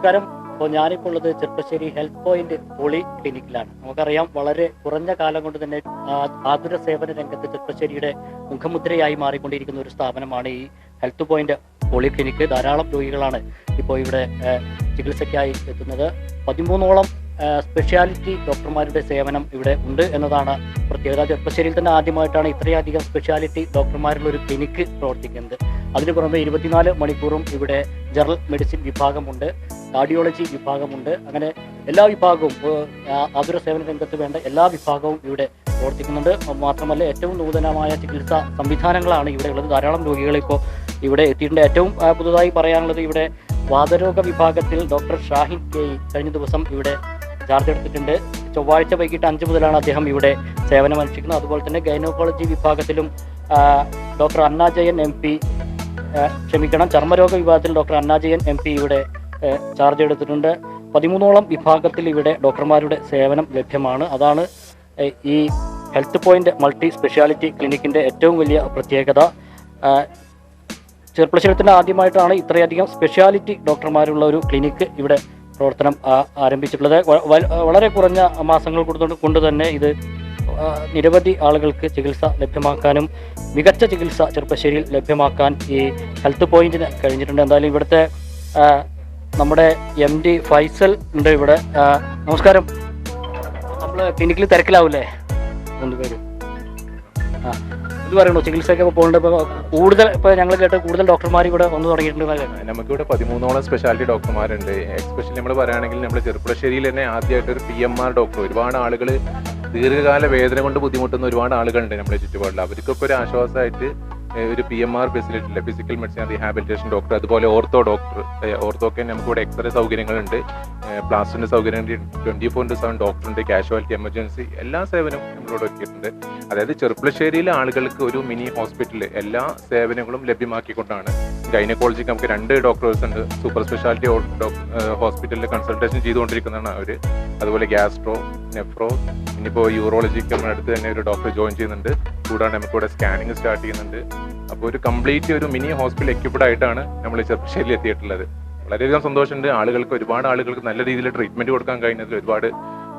നമസ്കാരം. അപ്പോൾ ഞാനിപ്പോൾ ഉള്ളത് ചെർപ്പശ്ശേരി ഹെൽത്ത് പോയിന്റ് പോളി ക്ലിനിക്കിലാണ്. നമുക്കറിയാം, വളരെ കുറഞ്ഞ കാലം കൊണ്ട് തന്നെ ആതുര സേവന രംഗത്ത് ചെർപ്പശ്ശേരിയുടെ മുഖമുദ്രയായി മാറിക്കൊണ്ടിരിക്കുന്ന ഒരു സ്ഥാപനമാണ് ഈ ഹെൽത്ത് പോയിന്റ് പോളി ക്ലിനിക്ക്. ധാരാളം രോഗികളാണ് ഇപ്പോൾ ഇവിടെ ചികിത്സയ്ക്കായി എത്തുന്നത്. 13ഓളം സ്പെഷ്യാലിറ്റി ഡോക്ടർമാരുടെ സേവനം ഇവിടെ ഉണ്ട് എന്നതാണ് പ്രത്യേകത. ചെർപ്പശ്ശേരിയിൽ തന്നെ ആദ്യമായിട്ടാണ് ഇത്രയധികം സ്പെഷ്യാലിറ്റി ഡോക്ടർമാരുള്ള ഒരു ക്ലിനിക്ക് പ്രവർത്തിക്കുന്നത്. അതിന് പുറമെ 24 മണിക്കൂറും ഇവിടെ ജനറൽ മെഡിസിൻ വിഭാഗമുണ്ട്, കാർഡിയോളജി വിഭാഗമുണ്ട്. അങ്ങനെ എല്ലാ വിഭാഗവും, ആതുര സേവന രംഗത്ത് വേണ്ട എല്ലാ വിഭാഗവും ഇവിടെ പ്രവർത്തിക്കുന്നുണ്ട്. മാത്രമല്ല, ഏറ്റവും നൂതനമായ ചികിത്സാ സംവിധാനങ്ങളാണ് ഇവിടെ ഉള്ളത്. ധാരാളം രോഗികൾ ഇപ്പോൾ ഇവിടെ എത്തിയിട്ടുണ്ട്. ഏറ്റവും പുതുതായി പറയാനുള്ളത്, ഇവിടെ വാതരോഗ വിഭാഗത്തിൽ ഡോക്ടർ ഷാഹിൻ കെ കഴിഞ്ഞ ദിവസം ഇവിടെ ചാർജ് എടുത്തിട്ടുണ്ട്. ചൊവ്വാഴ്ച വൈകിട്ട് 5 മുതലാണ് അദ്ദേഹം ഇവിടെ സേവനം അനുഷ്ഠിക്കുന്നത്. അതുപോലെ തന്നെ ഗൈനക്കോളജി വിഭാഗത്തിലും ഡോക്ടർ അന്നാജയൻ MP, ചർമ്മരോഗ വിഭാഗത്തിൽ ഡോക്ടർ അന്നാജയൻ MP ഇവിടെ ചാർജ് എടുത്തിട്ടുണ്ട്. 13ഓളം വിഭാഗത്തിൽ ഇവിടെ ഡോക്ടർമാരുടെ സേവനം ലഭ്യമാണ്. അതാണ് ഈ ഹെൽത്ത് പോയിന്റ് മൾട്ടി സ്പെഷ്യാലിറ്റി ക്ലിനിക്കിൻ്റെ ഏറ്റവും വലിയ പ്രത്യേകത. ചെർപ്പശ്ശേരിയിൽ ആദ്യമായിട്ടാണ് ഇത്രയധികം സ്പെഷ്യാലിറ്റി ഡോക്ടർമാരുള്ള ഒരു ക്ലിനിക്ക് ഇവിടെ പ്രവർത്തനം ആരംഭിച്ചിട്ടുള്ളത്. വളരെ കുറഞ്ഞ മാസങ്ങൾ കൊണ്ട് തന്നെ ഇത് നിരവധി ആളുകൾക്ക് ചികിത്സ ലഭ്യമാക്കാനും മികച്ച ചികിത്സ ചെർപ്പശ്ശേരിയിൽ ലഭ്യമാക്കാൻ ഈ ഹെൽത്ത് പോയിന്റിന് കഴിഞ്ഞിട്ടുണ്ട്. എന്തായാലും ഇവിടുത്തെ നമ്മുടെ MD ഫൈസൽ ഉണ്ട് ഇവിടെ. നമസ്കാരം. നമ്മൾ ക്ലിനിക്കിൽ തിരക്കിലാവൂലേ? 3 പേര്. ഇത് പറയണോ, ചികിത്സയൊക്കെ പോകുന്നുണ്ട്. ഇപ്പോൾ കൂടുതൽ, ഇപ്പോൾ ഞങ്ങൾ കേട്ട കൂടുതൽ ഡോക്ടർമാർ ഇവിടെ വന്നു തുടങ്ങിയിട്ടുണ്ട്. നമുക്കിവിടെ 13ഓളം സ്പെഷ്യാലിറ്റി ഡോക്ടർമാരുണ്ട്. എസ്പെഷ്യലി നമ്മൾ പറയുകയാണെങ്കിൽ നമ്മൾ ചെർപ്പശ്ശേരിയിൽ തന്നെ ആദ്യമായിട്ട് ഒരു PMR ഡോക്ടർ, ഒരുപാട് ആളുകൾ ദീർഘകാല വേദന കൊണ്ട് ബുദ്ധിമുട്ടുന്ന ഒരുപാട് ആളുകളുണ്ട് നമ്മുടെ ചുറ്റുപാടിൽ. അവർക്കൊക്കെ ഒരു ആശ്വാസമായിട്ട് ഒരു PMR facility, physical medicine rehabilitation doctor, അതുപോലെ ഓർത്തോ ഡോക്ടർ. ഓർത്തോക്കെ നമുക്കിവിടെ എക്സ്റേ സൗകര്യങ്ങളുണ്ട്, പ്ലാസ്റ്ററിന്റെ സൗകര്യമുണ്ട്, 24/7 ഡോക്ടറുണ്ട്, കാഷ്വാലിറ്റി, എമർജൻസി എല്ലാ സേവനവും നമ്മളിവിടെ വെച്ചിട്ടുണ്ട്. അതായത് ചെർപ്പശ്ശേരിയിലെ ആളുകൾക്ക് ഒരു മിനി ഹോസ്പിറ്റൽ എല്ലാ സേവനങ്ങളും ലഭ്യമാക്കിക്കൊണ്ടാണ്. ഗൈനക്കോളജിക്ക് നമുക്ക് 2 ഡോക്ടേഴ്സ് ഉണ്ട്. സൂപ്പർ സ്പെഷ്യാലിറ്റി ഹോസ്പിറ്റലിൽ കൺസൾട്ടേഷൻ ചെയ്തുകൊണ്ടിരിക്കുന്നതാണ് അവർ. അതുപോലെ ഗ്യാസ്ട്രോ, നെഫ്രോ, ഇനിയിപ്പോൾ യൂറോളജിക്ക് നമ്മുടെ അടുത്ത് തന്നെ ഒരു ഡോക്ടർ ജോയിൻ ചെയ്യുന്നുണ്ട്. കൂടാതെ നമുക്കിവിടെ സ്കാനിങ് സ്റ്റാർട്ട് ചെയ്യുന്നുണ്ട്. അപ്പോൾ ഒരു കംപ്ലീറ്റ് ഒരു മിനി ഹോസ്പിറ്റൽ എക്യുപ്ഡ് ആയിട്ടാണ് നമ്മൾ ചെർപ്പശ്ശേരിയിൽ എത്തിയിട്ടുള്ളത്. വളരെയധികം സന്തോഷമുണ്ട്. ഒരുപാട് ആളുകൾക്ക് നല്ല രീതിയിൽ ട്രീറ്റ്മെന്റ് കൊടുക്കാൻ കഴിഞ്ഞതിൽ ഒരുപാട്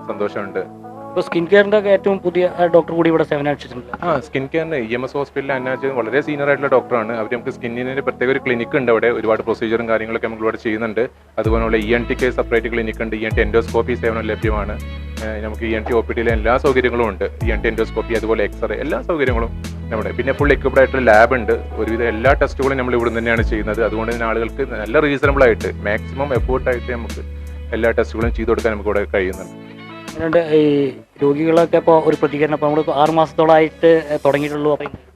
സന്തോഷമുണ്ട്. ഇപ്പോൾ സ്കിൻ കെയറിന്റെ ഏറ്റവും പുതിയ ഡോക്ടർ കൂടി ഇവിടെ സേവനം അനുഷ്ഠിച്ചിട്ടുണ്ട്. സ്കിൻ കെയറിന്റെ EMS ഹോസ്പിറ്റലിൽ അന്നാജ് വളരെ സീനിയർ ആയിട്ടുള്ള ഡോക്ടറാണ്. അവർ നമുക്ക് സ്കിന്നിന് പ്രത്യേക ഒരു ക്ലിനിക്ക് ഉണ്ട് അവിടെ. ഒരുപാട് പ്രൊസീജിയറും കാര്യങ്ങളൊക്കെ നമ്മൾ ഇവിടെ ചെയ്യുന്നുണ്ട്. അതുപോലെ ENTക്ക് സെപ്പറേറ്റ് ക്ലിനിക്ക് ഉണ്ട്. ENT എൻഡോസ്കോപ്പി സേവനം ലഭ്യമാണ്. നമുക്ക് ENT OPDയിലെ എല്ലാ സൗകര്യങ്ങളും ഉണ്ട്. ENT എൻഡോസ്കോപ്പി, അതുപോലെ എക്സ്റേ, എല്ലാ സൗകര്യങ്ങളും നമ്മുടെ. പിന്നെ ഫുൾ എക്യുപ്ഡ് ആയിട്ടുള്ള ലാബ് ഉണ്ട്. ഒരുവിധം എല്ലാ ടെസ്റ്റുകളും നമ്മൾ ഇവിടെ തന്നെയാണ് ചെയ്യുന്നത്. അതുകൊണ്ട് തന്നെ ആളുകൾക്ക് നല്ല റീസണബിൾ ആയിട്ട്, മാക്സിമം എഫേർട്ടായിട്ട് നമുക്ക് എല്ലാ ടെസ്റ്റുകളും ചെയ്തു കൊടുക്കാൻ നമുക്ക് ഇവിടെ കഴിയുന്നുണ്ട്. ഈ രോഗികളൊക്കെ ഇപ്പോൾ ഒരു പ്രതികരണം, ഇപ്പോൾ നമ്മൾ 6 മാസത്തോളമായിട്ട് തുടങ്ങിയിട്ടുള്ളൂ.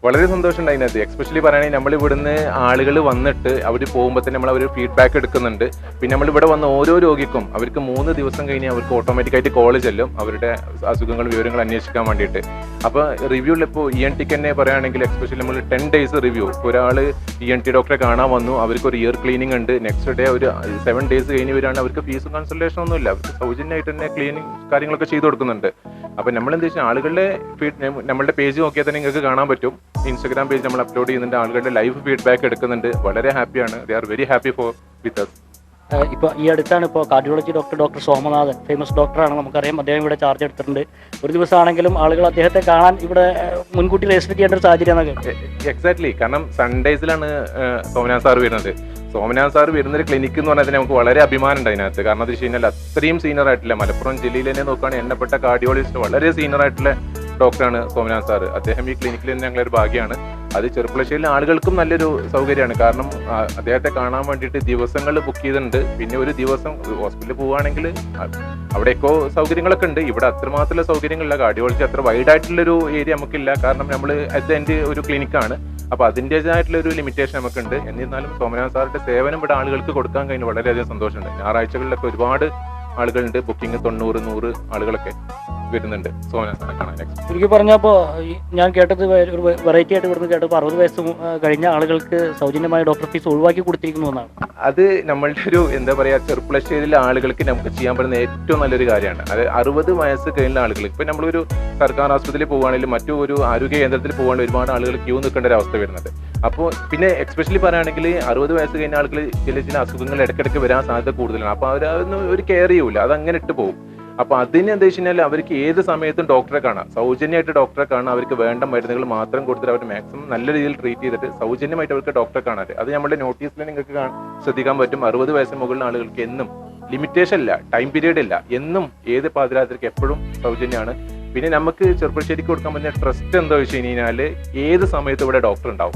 വളരെ സന്തോഷമുണ്ട് അതിനകത്ത്. എക്സ്പെഷ്യലി പറയുകയാണെങ്കിൽ നമ്മൾ ഇവിടുന്ന് ആളുകൾ വന്നിട്ട് അവർ പോകുമ്പോൾ തന്നെ നമ്മൾ അവർ ഫീഡ്ബാക്ക് എടുക്കുന്നുണ്ട്. പിന്നെ നമ്മൾ ഇവിടെ വന്ന ഓരോ രോഗിക്കും അവർക്ക് 3 ദിവസം കഴിഞ്ഞ് അവർക്ക് ഓട്ടോമാറ്റിക്കായിട്ട് കോൾ ചെല്ലും അവരുടെ അസുഖങ്ങൾ, വിവരങ്ങൾ അന്വേഷിക്കാൻ വേണ്ടിയിട്ട്. അപ്പോൾ റിവ്യൂവിൽ ഇപ്പോൾ ENTക്ക് തന്നെ പറയുകയാണെങ്കിൽ എക്സ്പെഷ്യലി നമ്മൾ 10 ഡേയ്സ് റിവ്യൂ. ഒരാൾ ENT ഡോക്ടറെ കാണാൻ വന്നു, അവർക്ക് ഒരു ഇയർ ക്ലീനിങ് ഉണ്ട്. നെക്സ്റ്റ് ഡേ ഒരു 7 ഡേയ്സ് കഴിഞ്ഞ് വരികയാണ്. അവർക്ക് ഫീസും കൺസൾട്ടേഷൻ ഒന്നുമില്ല, അവർക്ക് സൗജന്യമായിട്ട് തന്നെ ക്ലീനിങ് കാര്യങ്ങളൊക്കെ ചെയ്തു കൊടുക്കുന്നുണ്ട്. അപ്പോൾ നമ്മൾ എന്താ വെച്ചാൽ ആളുകളുടെ നമ്മളുടെ പേജ് നോക്കിയാൽ തന്നെ നിങ്ങൾക്ക് കാണാൻ പറ്റും. ഇൻസ്റ്റാഗ്രാം പേജ് നമ്മൾ അപ്ലോഡ് ചെയ്യുന്നുണ്ട്. ആളുകളുടെ ലൈവ് ഫീഡ്ബാക്ക് എടുക്കുന്നുണ്ട്. വളരെ ഹാപ്പിയാണ്. They are very happy with us. ഇപ്പോൾ ഈ അടുത്താണ് ഇപ്പോൾ കാർഡിയോളജി ഡോക്ടർ സോമനാഥൻ, ഫേമസ് ഡോക്ടറാണ്, നമുക്കറിയാം. അദ്ദേഹം ഇവിടെ ചാർജ് എടുത്തിട്ടുണ്ട്. ഒരു ദിവസമാണെങ്കിലും ആളുകൾ അദ്ദേഹത്തെ കാണാൻ ഇവിടെ മുൻകൂട്ടി രജിസ്റ്റർ ചെയ്യേണ്ട ഒരു സാഹചര്യം. എക്സാക്ട്ലി. കാരണം സൺഡേസിലാണ് സോമനാഥ് സാർ വരുന്നത്. സോമനാഥ് സാർ വരുന്നൊരു ക്ലിനിക്ക് എന്ന് പറഞ്ഞാൽ നമുക്ക് വളരെ അഭിമാനം ഉണ്ട് അതിനകത്ത്. കാരണം എന്ന് വെച്ച് കഴിഞ്ഞാൽ അത്രയും സീനിയർ ആയിട്ടില്ല, മലപ്പുറം ജില്ലയിൽ തന്നെ നോക്കുകയാണെങ്കിൽ എണ്ണപ്പെട്ട കാർഡിയോളജിസ്റ്റ്, വളരെ സീനിയർ ആയിട്ടുള്ള ഡോക്ടറാണ് സോമനാഥ് സാർ. അദ്ദേഹം ഈ ക്ലിനിക്കിൽ തന്നെ ഞങ്ങളൊരു ഭാഗ്യമാണ്. അത് ചെർപ്പശ്ശേരിയിലെ ആളുകൾക്കും നല്ലൊരു സൗകര്യമാണ്. കാരണം അദ്ദേഹത്തെ കാണാൻ വേണ്ടിയിട്ട് ദിവസങ്ങൾ ബുക്ക് ചെയ്തിട്ടുണ്ട്. പിന്നെ ഒരു ദിവസം ഹോസ്പിറ്റലിൽ പോവുകയാണെങ്കിൽ അവിടെ എക്കോ സൗകര്യങ്ങളൊക്കെ ഉണ്ട്. ഇവിടെ അത്രമാത്രമുള്ള സൗകര്യങ്ങളില്ല. കാർഡിയോളജി അത്ര വൈഡായിട്ടുള്ളൊരു ഏരിയ നമുക്കില്ല. കാരണം നമ്മൾ അറ്റ് ദ എൻഡ് ഒരു ക്ലിനിക്കാണ്. അപ്പോൾ അതിൻ്റെതായിട്ടുള്ളൊരു ലിമിറ്റേഷൻ നമുക്കുണ്ട്. എന്നിരുന്നാലും സോമനാഥ് സാറിന്റെ സേവനം ഇവിടെ ആളുകൾക്ക് കൊടുക്കാൻ കഴിഞ്ഞ് വളരെയധികം സന്തോഷമുണ്ട്. ഞായറാഴ്ചകളിലൊക്കെ ഒരുപാട് ആളുകളുണ്ട്. ബുക്കിംഗ് 90-100 ആളുകളൊക്കെ. വരുന്നുണ്ട് സോന കാണാൻ. എനിക്ക് പറഞ്ഞപ്പോൾ ഞാൻ കേട്ടത് ഒരു വെറൈറ്റി ആയിട്ട് ഇവിടുന്ന് കേട്ടപ്പോൾ 60 വയസ്സ് കഴിഞ്ഞ ആളുകൾക്ക് സൗജന്യമായ ഡോക്ടർ ഫീസ് ഒഴിവാക്കി കൊടുത്തിരിക്കുന്നു എന്നാണ്. അത് നമ്മളുടെ ഒരു എന്താ പറയുക, ചെറുപ്പുളശ്ശേരിയിലെ ആളുകൾക്ക് നമുക്ക് ചെയ്യാൻ പറ്റുന്ന ഏറ്റവും നല്ലൊരു കാര്യമാണ്. അത് 60 വയസ്സ് കഴിഞ്ഞ ആളുകൾ, ഇപ്പം നമ്മളൊരു സർക്കാർ ആശുപത്രിയിൽ പോകുകയാണെങ്കിലും മറ്റു ഒരു ആരോഗ്യ കേന്ദ്രത്തിൽ പോകുകയാണെങ്കിൽ ഒരുപാട് ആളുകൾ ക്യൂ നിൽക്കേണ്ട ഒരു അവസ്ഥ വരുന്നുണ്ട്. അപ്പോൾ പിന്നെ എക്സ്പെഷ്യലി പറയുകയാണെങ്കിൽ 60 വയസ്സ് കഴിഞ്ഞ ആളുകൾ ചില അസുഖങ്ങൾ ഇടയ്ക്കിടയ്ക്ക് വരാൻ സാധ്യത കൂടുതലാണ്. അപ്പോൾ അവരതൊന്നും ഒരു കെയർ ചെയ്യൂല, അത് അങ്ങനെ ഇട്ട് പോകും. അപ്പോൾ അതിന് എന്താ വെച്ച് കഴിഞ്ഞാൽ അവർക്ക് ഏത് സമയത്തും ഡോക്ടറെ കാണാം, സൗജന്യമായിട്ട് ഡോക്ടറെ കാണാം. അവർക്ക് വേണ്ട മരുന്നുകൾ മാത്രം കൊടുത്തിട്ട് അവർ മാക്സിമം നല്ല രീതിയിൽ ട്രീറ്റ് ചെയ്തിട്ട് സൗജന്യമായിട്ട് അവർക്ക് ഡോക്ടറെ കാണാൻ. അത് നമ്മുടെ നോട്ടീസിൽ നിങ്ങൾക്ക് ശ്രദ്ധിക്കാൻ പറ്റും. 60 വയസ്സിന് മുകളിലുള്ള ആളുകൾക്ക് എന്നും ലിമിറ്റേഷൻ ഇല്ല, ടൈം പീരീഡ് ഇല്ല, എന്നും ഏത് പാതിരാത്രിക്ക് എപ്പോഴും സൗജന്യമാണ്. പിന്നെ നമുക്ക് ചെറുപ്പശ്ശേരിക്ക് കൊടുക്കാൻ പറ്റുന്ന ട്രസ്റ്റ് എന്താ വെച്ച് കഴിഞ്ഞാൽ ഏത് സമയത്തും ഇവിടെ ഡോക്ടർ ഉണ്ടാവും.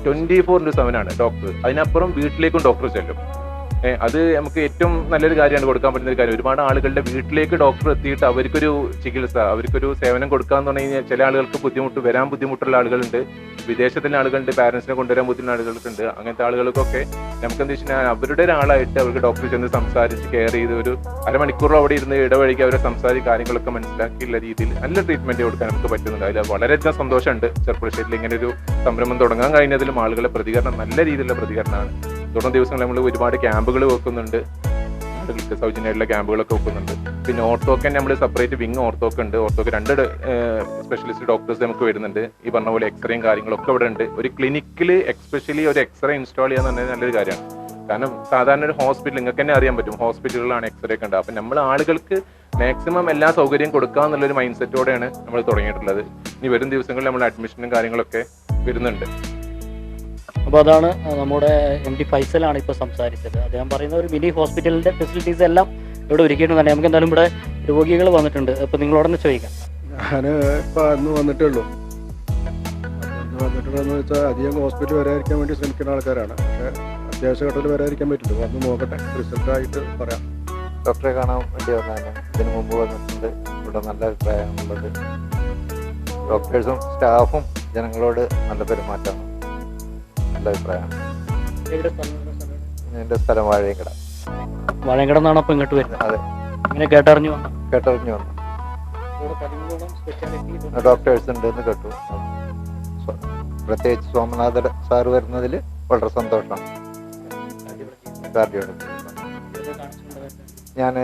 24/7 ആണ് ഡോക്ടർ. അതിനപ്പുറം വീട്ടിലേക്കും ഡോക്ടർ ചെല്ലും. അത് നമുക്ക് ഏറ്റവും നല്ലൊരു കാര്യമാണ്, കൊടുക്കാൻ പറ്റുന്ന ഒരു കാര്യം. ഒരുപാട് ആളുകളുടെ വീട്ടിലേക്ക് ഡോക്ടർ എത്തിയിട്ട് അവർക്കൊരു ചികിത്സ, അവർക്കൊരു സേവനം കൊടുക്കാന്ന് പറഞ്ഞു കഴിഞ്ഞാൽ ചില ആളുകൾക്ക് വരാൻ ബുദ്ധിമുട്ടുള്ള ആളുകളുണ്ട്, വിദേശത്തിലെ ആളുകളുണ്ട്, പാരന്റ്സിനെ കൊണ്ടുവരാൻ ബുദ്ധിമുട്ടുള്ള ആളുകൾക്കുണ്ട്. അങ്ങനത്തെ ആളുകൾക്കൊക്കെ നമുക്ക് എന്താ വെച്ച് കഴിഞ്ഞാൽ അവരുടെ ഒരാളായിട്ട് അവർക്ക് ഡോക്ടറെ ചെന്ന് സംസാരിച്ച് കെയർ ചെയ്ത് ഒരു അരമണിക്കൂർ അവിടെ ഇരുന്ന് ഇടവഴിക്ക് അവരെ സംസാരിച്ച് കാര്യങ്ങളൊക്കെ മനസ്സിലാക്കിയുള്ള രീതിയിൽ നല്ല ട്രീറ്റ്മെന്റ് കൊടുക്കാൻ നമുക്ക് പറ്റുന്നുണ്ട്. അതിൽ വളരെയധികം സന്തോഷമുണ്ട്. ചെറുപ്പശ്ശേരിയിൽ ഇങ്ങനെ ഒരു സംരംഭം തുടങ്ങാൻ കഴിഞ്ഞതിലും ആളുകളുടെ പ്രതികരണം നല്ല രീതിയിലുള്ള പ്രതികരണമാണ്. തുടർന്ന ദിവസങ്ങളിൽ നമ്മൾ ഒരുപാട് ക്യാമ്പുകൾ വെക്കുന്നുണ്ട്, ആളുകൾക്ക് സൗജന്യമായിട്ടുള്ള ക്യാമ്പുകളൊക്കെ വെക്കുന്നുണ്ട്. പിന്നെ ഓർത്തോക്ക് നമ്മൾ സെപ്പറേറ്റ് വിങ് ഓർത്തോക്ക് ഉണ്ട്. ഓർത്തോക്ക് 2 സ്പെഷ്യലിസ്റ്റ് ഡോക്ടേഴ്സ് നമുക്ക് വരുന്നുണ്ട്. ഈ പറഞ്ഞ പോലെ എക്സ്റേയും കാര്യങ്ങളൊക്കെ ഇവിടെ ഉണ്ട്. ഒരു ക്ലിനിക്കിൽ എക്സ്പെഷ്യലി ഒരു എക്സ്റേ ഇൻസ്റ്റാൾ ചെയ്യാന്ന് പറഞ്ഞാൽ നല്ലൊരു കാര്യമാണ്. കാരണം സാധാരണ ഒരു ഹോസ്പിറ്റൽ നിങ്ങൾക്ക് തന്നെ അറിയാൻ പറ്റും, ഹോസ്പിറ്റലുകളാണ് എക്സ്റേ ഒക്കെ ഉണ്ട്. അപ്പം നമ്മൾ ആളുകൾക്ക് മാക്സിമം എല്ലാ സൗകര്യം കൊടുക്കുക എന്നുള്ളൊരു മൈൻഡ് സെറ്റോടെയാണ് നമ്മൾ തുടങ്ങിയിട്ടുള്ളത്. ഇനി വരും ദിവസങ്ങളിൽ നമ്മൾ അഡ്മിഷനും കാര്യങ്ങളൊക്കെ വരുന്നുണ്ട്. അപ്പോൾ അതാണ് നമ്മുടെ MD ഫൈസലാണ് ഇപ്പോൾ സംസാരിച്ചത്. അദ്ദേഹം പറയുന്ന ഒരു മിനി ഹോസ്പിറ്റലിൻ്റെ ഫെസിലിറ്റീസ് എല്ലാം ഇവിടെ ഒരുക്കിയിട്ടുണ്ട് തന്നെ. നമുക്ക് എന്തായാലും ഇവിടെ രോഗികൾ വന്നിട്ടുണ്ട്. അപ്പോൾ നിങ്ങളോടൊന്ന് ചോദിക്കാം. ഞാൻ ഇപ്പോൾ അന്ന് വന്നിട്ടേ ഉള്ളൂ. അന്ന് വന്നിട്ടുള്ളതെന്ന് വെച്ചാൽ അധികം ഹോസ്പിറ്റൽ വരാതിരിക്കാൻ വേണ്ടി ശ്രമിക്കുന്ന ആൾക്കാരാണ്. പക്ഷേ അത്യാവശ്യ ഘട്ടത്തിൽ വരാതിരിക്കാൻ പറ്റില്ല. വന്ന് നോക്കട്ടെ, റിസൾട്ടായിട്ട് പറയാം. ഡോക്ടറെ കാണാൻ വേണ്ടി വന്നതാണ്. ഇതിന് മുമ്പ് വന്നിട്ടുണ്ട്. ഇവിടെ നല്ല അഭിപ്രായമാണുള്ളത്. ഡോക്ടേഴ്സും സ്റ്റാഫും ജനങ്ങളോട് നല്ല പെരുമാറ്റമാണ്, നല്ല അഭിപ്രായമാണ്. എൻ്റെ സ്ഥലം വാഴയങ്കട. വാഴയങ്കട എന്നാണ് അപ്പോൾ ഇങ്ങോട്ട് വരുന്നത്? അതെ. ഇങ്ങനെ കേട്ടറിഞ്ഞു വന്നു. ഡോക്ടേഴ്സ് ഉണ്ടെന്ന് കേട്ടു. പ്രത്യേകിച്ച് സോമനാഥ സാറ് വരുന്നതിൽ വളരെ സന്തോഷമാണ്. കാർഡിയോളജി ഞാൻ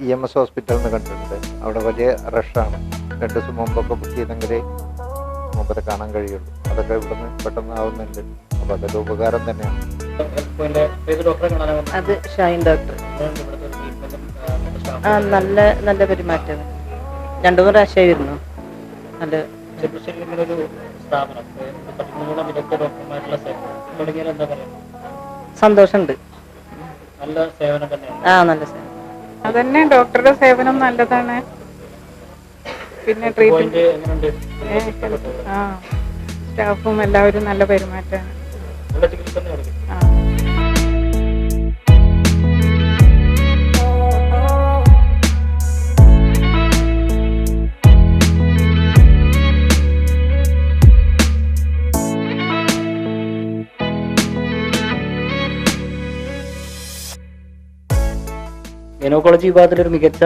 EMS ഹോസ്പിറ്റലിൽ നിന്ന് കണ്ടിട്ടുണ്ട്. അവിടെ വലിയ റഷാണ്. 2 ദിവസം മുമ്പൊക്കെ ബുക്ക് ചെയ്തെങ്കിലേ മുമ്പത്തെ കാണാൻ കഴിയുള്ളൂ. അതൊക്കെ ഇവിടുന്ന് പെട്ടെന്ന് ആവുന്നുണ്ട്. അപ്പോൾ അതൊക്കെ ഉപകാരം തന്നെയാണ്. അത് ഷൈൻ ഡോക്ടർ. നല്ല നല്ല പെരുമാറ്റം. 2 പ്രാവശ്യമായി വരുന്നു. നല്ല സന്തോഷമുണ്ട്. നല്ല സേവനം തന്നെയാണ്. നല്ല സേവനം. അതന്നെ, ഡോക്ടറുടെ സേവനം നല്ലതാണ്. പിന്നെ ട്രീറ്റ്മെന്റ് സ്റ്റാഫും എല്ലാവരും നല്ല പെരുമാറ്റമാണ്. ഗൈനക്കോളജി വിഭാഗത്തിൽ ഒരു മികച്ച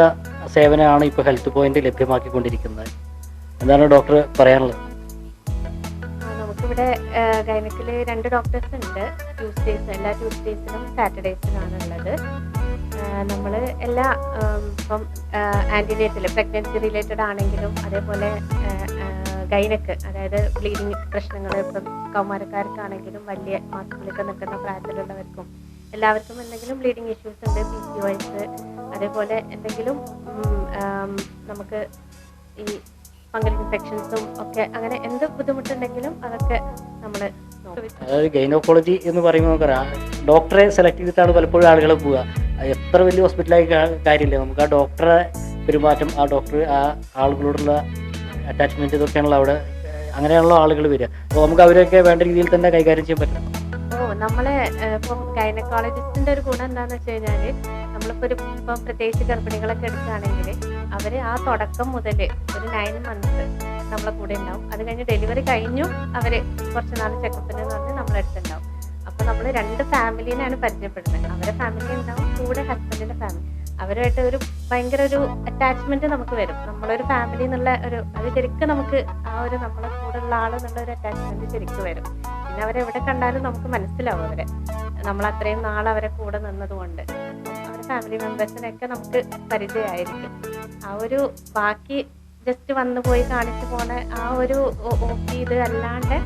സേവനമാണ് ഇപ്പോൾ ഹെൽത്ത് പോയിന്റ് ലഭ്യമാക്കിക്കൊണ്ടിരിക്കുന്നത്. എന്താണ് ഡോക്ടർ പറയാനുള്ളത്? നമുക്കിവിടെ ഗൈനക്കിൽ 2 ഡോക്ടേഴ്സ് ഉണ്ട്. എല്ലാ ട്യൂസ്ഡേസിനും സാറ്റർഡേസിനുമാണ് ഉള്ളത്. നമ്മൾ എല്ലാ ഇപ്പം ആൻറ്റിനേറ്റൽ പ്രഗ്നൻസി റിലേറ്റഡ് ആണെങ്കിലും അതേപോലെ ഗൈനക്ക്, അതായത് ബ്ലീഡിങ് പ്രശ്നങ്ങൾ, ഇപ്പം കൗമാരക്കാർക്കാണെങ്കിലും വലിയ മാസത്തിലൊക്കെ നിൽക്കുന്ന പ്രായത്തിലുള്ളവർക്കും എല്ലാവർക്കും എന്തെങ്കിലും ബ്ലീഡിങ് ഇഷ്യൂസ് ഉണ്ട്, PCOS, അതേപോലെ എന്തെങ്കിലും നമുക്ക് ഈ ഫംഗൽ ഇൻഫെക്ഷൻസും ഒക്കെ അങ്ങനെ എന്ത് ബുദ്ധിമുട്ടുണ്ടെങ്കിലും അതൊക്കെ നമ്മൾ നോക്കും. അതായത് ഗൈനക്കോളജി എന്ന് പറയുമ്പോൾ നമുക്കറിയാം, ഡോക്ടറെ സെലക്ട് ചെയ്തിട്ടാണ് പലപ്പോഴും ആളുകൾ പോവുക. എത്ര വലിയ ഹോസ്പിറ്റലായി കാര്യമില്ല, നമുക്ക് ആ ഡോക്ടറെ പെരുമാറ്റം, ആ ഡോക്ടർ ആ ആളുകളോടുള്ള അറ്റാച്ച്മെന്റ് ഇതൊക്കെയാണല്ലോ അവിടെ, അങ്ങനെയാണല്ലോ ആളുകൾ വരിക. അപ്പോൾ നമുക്ക് അവരൊക്കെ വേണ്ട രീതിയിൽ തന്നെ കൈകാര്യം ചെയ്യാൻ പറ്റും. നമ്മളെ ഇപ്പം ഗൈനക്കോളജിസ്റ്റിന്റെ ഒരു ഗുണം എന്താണെന്ന് വെച്ച് കഴിഞ്ഞാൽ, നമ്മളിപ്പോൾ ഇപ്പം പ്രത്യേകിച്ച് ഗർഭിണികളൊക്കെ എടുക്കുകയാണെങ്കിൽ അവർ ആ തുടക്കം മുതൽ ഒരു 9 months നമ്മളെ കൂടെ ഉണ്ടാവും. അത് കഴിഞ്ഞ് ഡെലിവറി കഴിഞ്ഞും അവർ കുറച്ച് നാൾ ചെക്കപ്പിന് എന്ന് പറഞ്ഞ് നമ്മളെ അടുത്തുണ്ടാവും. അപ്പോൾ നമ്മൾ 2 ഫാമിലീനെയാണ് പരിചയപ്പെടുന്നത്. അവരെ ഫാമിലി ഉണ്ടാവും, കൂടെ ഹസ്ബൻഡിന്റെ ഫാമിലി. അവരുമായിട്ട് ഒരു ഭയങ്കര ഒരു അറ്റാച്ച്മെന്റ് നമുക്ക് വരും. നമ്മളൊരു ഫാമിലി എന്നുള്ള ഒരു അത് ശരിക്കും നമുക്ക് ആ ഒരു നമ്മളെ കൂടെ ഉള്ള ആളെന്നുള്ള ഒരു അറ്റാച്ച്മെന്റ് ശരിക്കും വരും. പിന്നെ അവരെവിടെ കണ്ടാലും നമുക്ക് മനസ്സിലാവും അവരെ, നമ്മൾ അത്രയും നാൾ അവരെ കൂടെ നിന്നതുകൊണ്ട് അവരുടെ ഫാമിലി മെമ്പേഴ്സിനൊക്കെ നമുക്ക് പരിചയമായിരിക്കും. ആ ഒരു ബാക്കി ജസ്റ്റ് വന്നു പോയി കാണിച്ചു പോണ ആ ഒരു ഇത് അല്ലാണ്ട്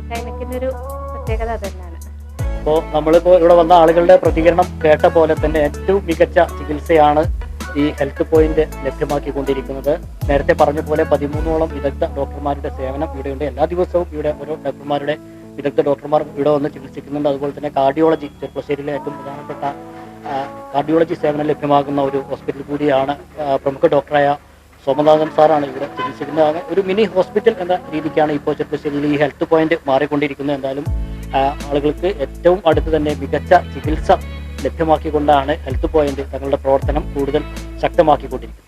ഗൈനക്കിനൊരു പ്രത്യേകത അത് തന്നെയാണ്. അപ്പോൾ നമ്മളിപ്പോൾ ഇവിടെ വന്ന ആളുകളുടെ പ്രതികരണം കേട്ട പോലെ തന്നെ ഏറ്റവും മികച്ച ചികിത്സയാണ് ഈ ഹെൽത്ത് പോയിന്റ് ലഭ്യമാക്കിക്കൊണ്ടിരിക്കുന്നത്. നേരത്തെ പറഞ്ഞ പോലെ 13ഓളം വിദഗ്ധ ഡോക്ടർമാരുടെ സേവനം ഇവിടെയുണ്ട്. എല്ലാ ദിവസവും ഇവിടെ ഓരോ വിദഗ്ധ ഡോക്ടർമാർ ഇവിടെ വന്ന് ചികിത്സിക്കുന്നുണ്ട്. അതുപോലെ തന്നെ കാർഡിയോളജി, ചെറുപ്പശ്ശേരിയിലെ ഏറ്റവും പ്രധാനപ്പെട്ട കാർഡിയോളജി സേവനം ലഭ്യമാകുന്ന ഒരു ഹോസ്പിറ്റൽ കൂടിയാണ്. പ്രമുഖ ഡോക്ടറായ സോമനാഥൻ സാറാണ് ഇവിടെ ചികിത്സിക്കുന്നത്. ഒരു മിനി ഹോസ്പിറ്റൽ എന്ന രീതിക്കാണ് ഇപ്പോൾ ചെറുപ്പശ്ശേരിയിൽ ഈ ഹെൽത്ത് പോയിന്റ് മാറിക്കൊണ്ടിരിക്കുന്നത്. എന്തായാലും ആളുകൾക്ക് ഏറ്റവും അടുത്ത് തന്നെ മികച്ച ചികിത്സ ലഭ്യമാക്കിക്കൊണ്ടാണ് ഹെൽത്ത് പോയിന്റ് തങ്ങളുടെ പ്രവർത്തനം കൂടുതൽ ശക്തമാക്കിക്കൊണ്ടിരിക്കുന്നത്.